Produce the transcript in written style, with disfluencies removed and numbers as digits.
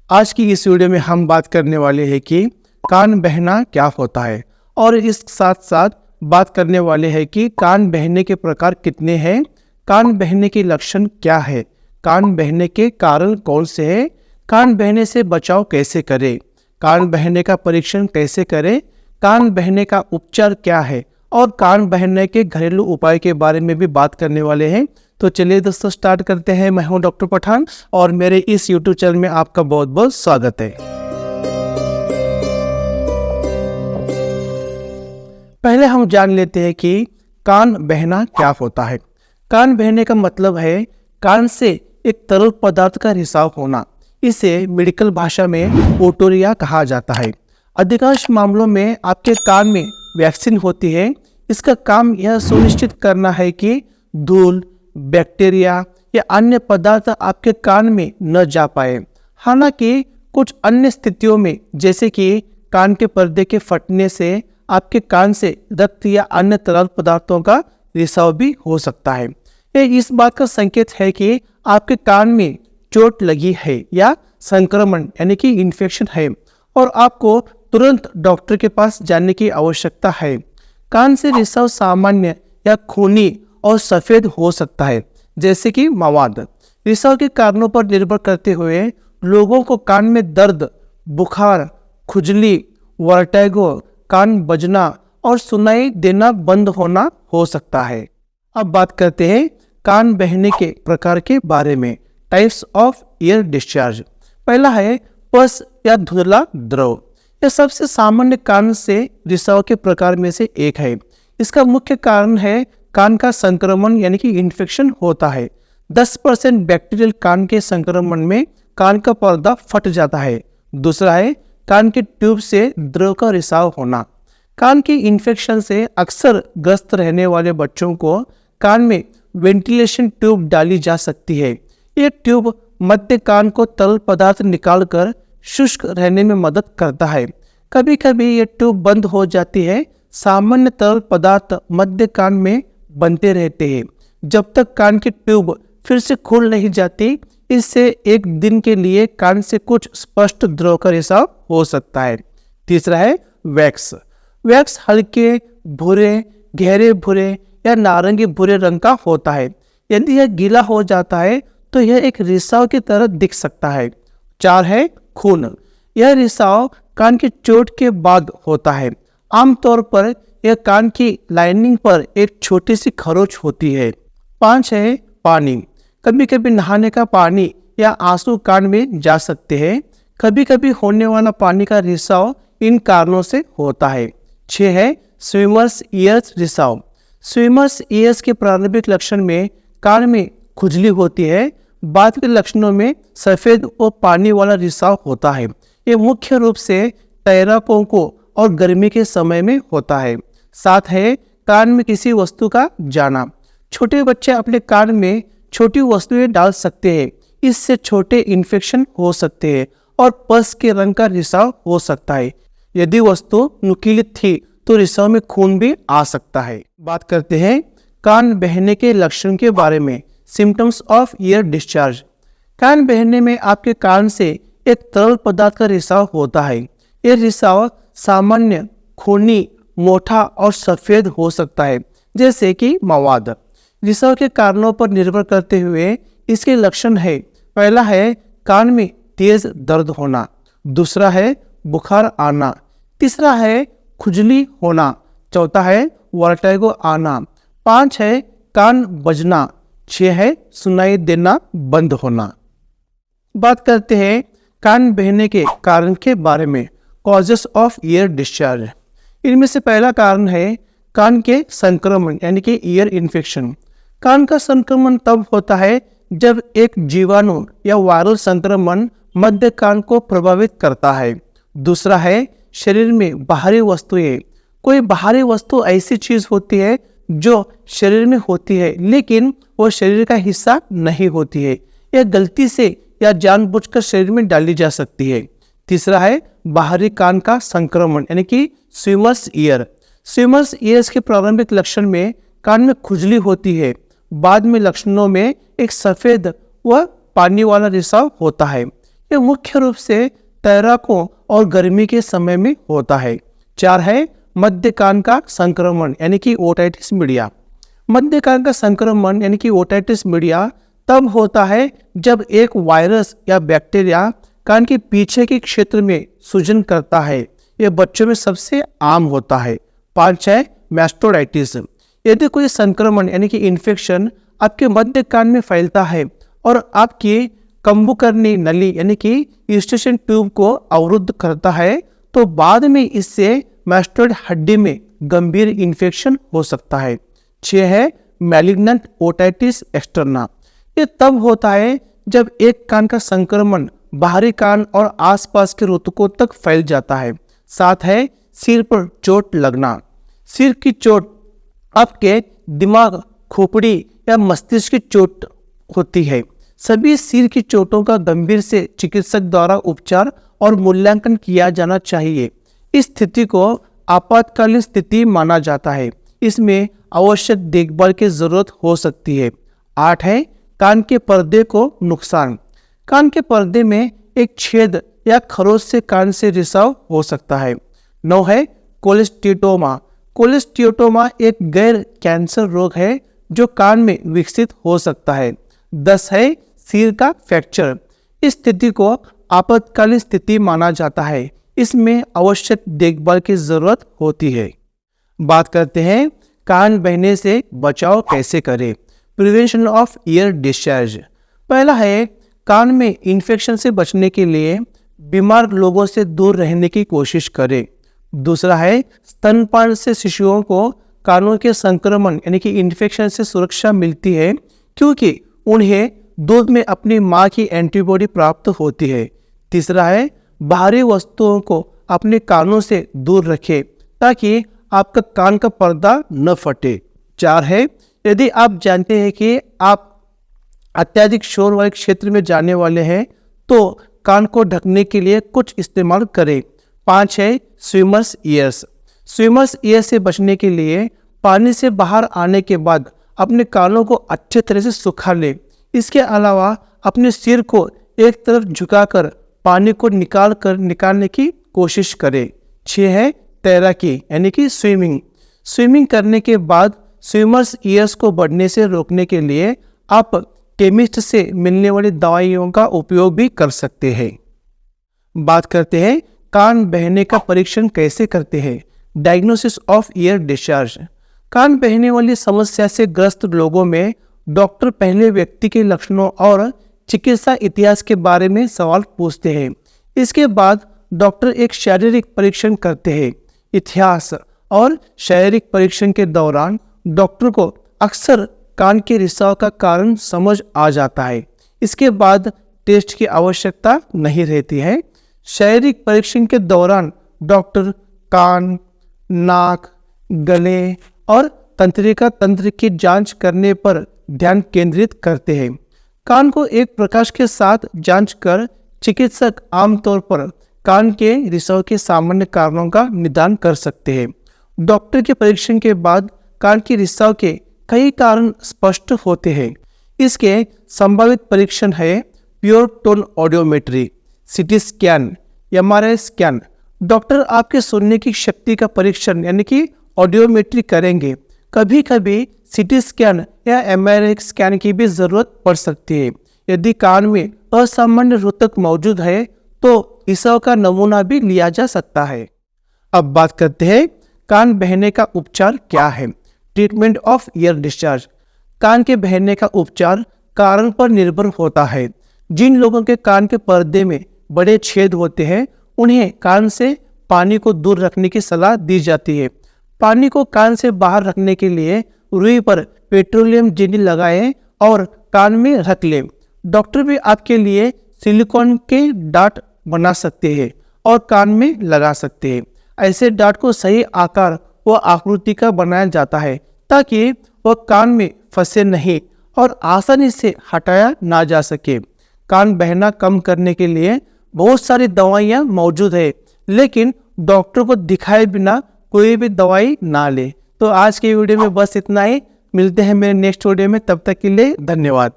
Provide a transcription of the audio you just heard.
आज की इस वीडियो में हम बात करने वाले हैं कि कान बहना क्या होता है और इस साथ साथ बात करने वाले हैं कि कान बहने के प्रकार कितने हैं, कान बहने के लक्षण क्या है, कान बहने के कारण कौन से हैं, कान बहने से बचाव कैसे करें, कान बहने का परीक्षण कैसे करें, कान बहने का उपचार क्या है और कान बहने के घरेलू उपाय के बारे में भी बात करने वाले हैं। तो चलिए दोस्तों स्टार्ट करते हैं। मैं हूं डॉक्टर पठान और मेरे इस यूट्यूब चैनल में आपका बहुत बहुत स्वागत है। पहले हम जान लेते हैं कि कान बहना क्या होता है। कान बहने का मतलब है कान से एक तरल पदार्थ का रिसाव होना। इसे मेडिकल भाषा में ओटोरिया कहा जाता है। अधिकांश मामलों में आपके कान में वैक्सीन होती है। इसका काम यह सुनिश्चित करना है कि धूल, बैक्टीरिया या अन्य पदार्थ आपके कान में न जा पाए। हालांकि कुछ अन्य स्थितियों में जैसे कि कान के पर्दे के फटने से आपके कान से रक्त या अन्य तरल पदार्थों का रिसाव भी हो सकता है। यह इस बात का संकेत है कि आपके कान में चोट लगी है या संक्रमण यानी कि इन्फेक्शन है और आपको तुरंत डॉक्टर के पास जाने की आवश्यकता है। कान से रिसाव सामान्य या खूनी और सफ़ेद हो सकता है, जैसे कि मवाद। रिसाव के कारणों पर निर्भर करते हुए लोगों को कान में दर्द, बुखार, खुजली, वर्टिगो, कान बजना और सुनाई देना बंद होना हो सकता है। अब बात करते हैं कान बहने के प्रकार के बारे में। Types of ear discharge. पहला है पस या धुंधला द्रव। यह सबसे सामान्य कान से रिसाव के प्रकार में से एक है। इसका मुख्य कारण है कान का संक्रमण यानी कि इन्फेक्शन होता है। 10% बैक्टीरियल कान के संक्रमण में कान का पर्दा फट जाता है। दूसरा है कान के ट्यूब से द्रव का रिसाव होना। कान की इन्फेक्शन से अक्सर ग्रस्त रहने वाले बच्चों को कान में वेंटिलेशन ट्यूब डाली जा सकती है। ये ट्यूब मध्य कान को तरल पदार्थ निकालकर शुष्क रहने में मदद करता है। कभी कभी ये ट्यूब बंद हो जाती है। सामान्य तरल पदार्थ मध्य कान में बनते रहते हैं जब तक कान की ट्यूब फिर से खुल नहीं जाती। इससे एक दिन के लिए कान से कुछ स्पष्ट द्रव का रिसाव हो सकता है। तीसरा है वैक्स। वैक्स हल्के भूरे, गहरे भूरे या नारंगी भूरे रंग का होता है। यदि यह गीला हो जाता है तो यह एक रिसाव की तरह दिख सकता है। 4 है खून। यह रिसाव कान की चोट के बाद होता है। आमतौर पर यह कान की लाइनिंग पर एक छोटी सी खरोच होती है। 5 है पानी। कभी कभी नहाने का पानी या आंसू कान में जा सकते हैं। कभी कभी होने वाला पानी का रिसाव इन कारणों से होता है। 6 है स्विमर्स ईयर्स रिसाव। स्विमर्स ईयर्स के प्रारंभिक लक्षण में कान में खुजली होती है। बाद के लक्षणों में सफ़ेद और पानी वाला रिसाव होता है। ये मुख्य रूप से तैराकों को और गर्मी के समय में होता है। 7 है कान में किसी वस्तु का जाना। छोटे बच्चे अपने कान में छोटी वस्तुएं डाल सकते हैं। इससे छोटे इन्फेक्शन हो सकते हैं और पस के रंग का रिसाव हो सकता है। यदि वस्तु नुकीली थी तो रिसाव में खून भी आ सकता है। बात करते हैं कान बहने के लक्षण के बारे में। Symptoms of ear discharge. कान बहने में आपके कान से एक तरल पदार्थ का रिसाव होता है। यह रिसाव सामान्य, खूनी, मोटा और सफ़ेद हो सकता है, जैसे कि मवाद। रिसाव के कारणों पर निर्भर करते हुए इसके लक्षण है। पहला है कान में तेज दर्द होना। दूसरा है बुखार आना। तीसरा है खुजली होना। चौथा है वर्टिगो आना। 5 है कान बजना। 6 है सुनाई देना बंद होना। बात करते हैं कान बहने के कारण के बारे में। Causes of ear discharge. इनमें से पहला कारण है कान के संक्रमण यानी कि ईयर इन्फेक्शन। कान का संक्रमण तब होता है जब एक जीवाणु या वायरल संक्रमण मध्य कान को प्रभावित करता है। दूसरा है शरीर में बाहरी वस्तुएं। कोई बाहरी वस्तु ऐसी चीज होती है जो शरीर में होती है लेकिन वो शरीर का हिस्सा नहीं होती है। यह गलती से या जानबूझकर शरीर में डाली जा सकती है। तीसरा है बाहरी कान का संक्रमण यानी कि स्विमर्स ईयर। स्विमर्स ईयर्स के प्रारंभिक लक्षण में कान में खुजली होती है। बाद में लक्षणों में एक सफ़ेद व पानी वाला रिसाव होता है। ये मुख्य रूप से तैराकों और गर्मी के समय में होता है। 4 है मध्य कान का संक्रमण यानी कि ओटाइटिस मीडिया। मध्य कान का संक्रमण यानी कि ओटाइटिस मीडिया तब होता है जब एक वायरस या बैक्टीरिया कान के पीछे के क्षेत्र में सूजन करता है। यह बच्चों में सबसे आम होता है। 5 है मैस्टोडाइटिस। यदि कोई संक्रमण यानी कि इन्फेक्शन आपके मध्य कान में फैलता है और आपकी कंबुकर्णी नली यानी कि यूस्टेशन ट्यूब को अवरुद्ध करता है तो बाद में इससे मैस्टोइड हड्डी में गंभीर इन्फेक्शन हो सकता है। 6 है मैलिग्नेंट ओटाइटिस एक्सटर्ना। ये तब होता है जब एक कान का संक्रमण बाहरी कान और आसपास के ऊतकों तक फैल जाता है। 7 है सिर पर चोट लगना। सिर की चोट आपके दिमाग, खोपड़ी या मस्तिष्क की चोट होती है। सभी सिर की चोटों का गंभीर से चिकित्सक द्वारा उपचार और मूल्यांकन किया जाना चाहिए। इस स्थिति को आपातकालीन स्थिति माना जाता है। इसमें आवश्यक देखभाल की जरूरत हो सकती है। 8 है कान के पर्दे को नुकसान। कान के पर्दे में एक छेद या खरोच से कान से रिसाव हो सकता है। 9 है कोलेस्टियोटोमा। कोलेस्टियोटोमा एक गैर कैंसर रोग है जो कान में विकसित हो सकता है। 10 है सिर का फ्रैक्चर। इस स्थिति को आपातकालीन स्थिति माना जाता है। इसमें आवश्यक देखभाल की जरूरत होती है। बात करते हैं कान बहने से बचाव कैसे करें। Prevention of ear discharge. पहला है कान में इन्फेक्शन से बचने के लिए बीमार लोगों से दूर रहने की कोशिश करें। दूसरा है स्तनपान से शिशुओं को कानों के संक्रमण यानी कि इन्फेक्शन से सुरक्षा मिलती है क्योंकि उन्हें दूध में अपनी माँ की एंटीबॉडी प्राप्त होती है। तीसरा है बाहरी वस्तुओं को अपने कानों से दूर रखें ताकि आपका कान का पर्दा न फटे। 4 है यदि आप जानते हैं कि आप अत्यधिक शोर वाले क्षेत्र में जाने वाले हैं तो कान को ढकने के लिए कुछ इस्तेमाल करें। 5 है स्विमर्स ईयर्स। स्विमर्स ईयर से बचने के लिए पानी से बाहर आने के बाद अपने कानों को अच्छे तरह से सुखा लें। इसके अलावा अपने सिर को एक तरफ झुकाकर पानी को निकालने की कोशिश करें। 6 है तैराकी यानी कि स्विमिंग। स्विमिंग करने के बाद स्विमर्स ईयर्स को बढ़ने से रोकने के लिए आप केमिस्ट से मिलने वाली दवाइयों का उपयोग भी कर सकते हैं। बात करते हैं कान बहने का परीक्षण कैसे करते हैं। Diagnosis of ear discharge. कान बहने वाली समस्या से ग्रस्त लोगों में डॉक्टर पहले व्यक्ति के लक्षणों और चिकित्सा इतिहास के बारे में सवाल पूछते हैं। इसके बाद डॉक्टर एक शारीरिक परीक्षण करते हैं। इतिहास और शारीरिक परीक्षण के दौरान डॉक्टर को अक्सर कान के रिसाव का कारण समझ आ जाता है। इसके बाद टेस्ट की आवश्यकता नहीं रहती है। शारीरिक परीक्षण के दौरान डॉक्टर कान, नाक, गले और तंत्रिका तंत्र की जांच करने पर ध्यान केंद्रित करते हैं। कान को एक प्रकाश के साथ जांच कर चिकित्सक आमतौर पर कान के रिसाव के सामान्य कारणों का निदान कर सकते हैं। डॉक्टर के परीक्षण के बाद कान के रिसाव के कई कारण स्पष्ट होते हैं। इसके संभावित परीक्षण है pure tone audiometry, CT scan, MRI scan. Doctor आपके सुनने की शक्ति का परीक्षण यानी कि ऑडियोमेट्री करेंगे। कभी कभी सीटी स्कैन या एमआरआई स्कैन की भी जरूरत पड़ सकती है। यदि कान में असामान्य रोधक मौजूद है तो रिसाव का नमूना भी लिया जा सकता है। अब बात करते हैं कान बहने का उपचार क्या है। Treatment of ear discharge. कान के बहने का उपचार कारण पर निर्भर होता है। जिन लोगों के कान के पर्दे में बड़े छेद होते हैं उन्हें कान से पानी को दूर रखने की सलाह दी जाती है। पानी को कान से बाहर रखने के लिए रुई पर पेट्रोलियम जेली लगाएं और कान में रख लें। डॉक्टर भी आपके लिए सिलिकॉन के डाट बना सकते हैं और कान में लगा सकते हैं। ऐसे डाट को सही आकार व आकृति का बनाया जाता है ताकि वह कान में फंसे नहीं और आसानी से हटाया ना जा सके। कान बहना कम करने के लिए बहुत सारी दवाइयाँ मौजूद है, लेकिन डॉक्टर को दिखाए बिना कोई भी दवाई ना ले। तो आज के वीडियो में बस इतना ही। मिलते हैं मेरे नेक्स्ट वीडियो में, तब तक के लिए धन्यवाद।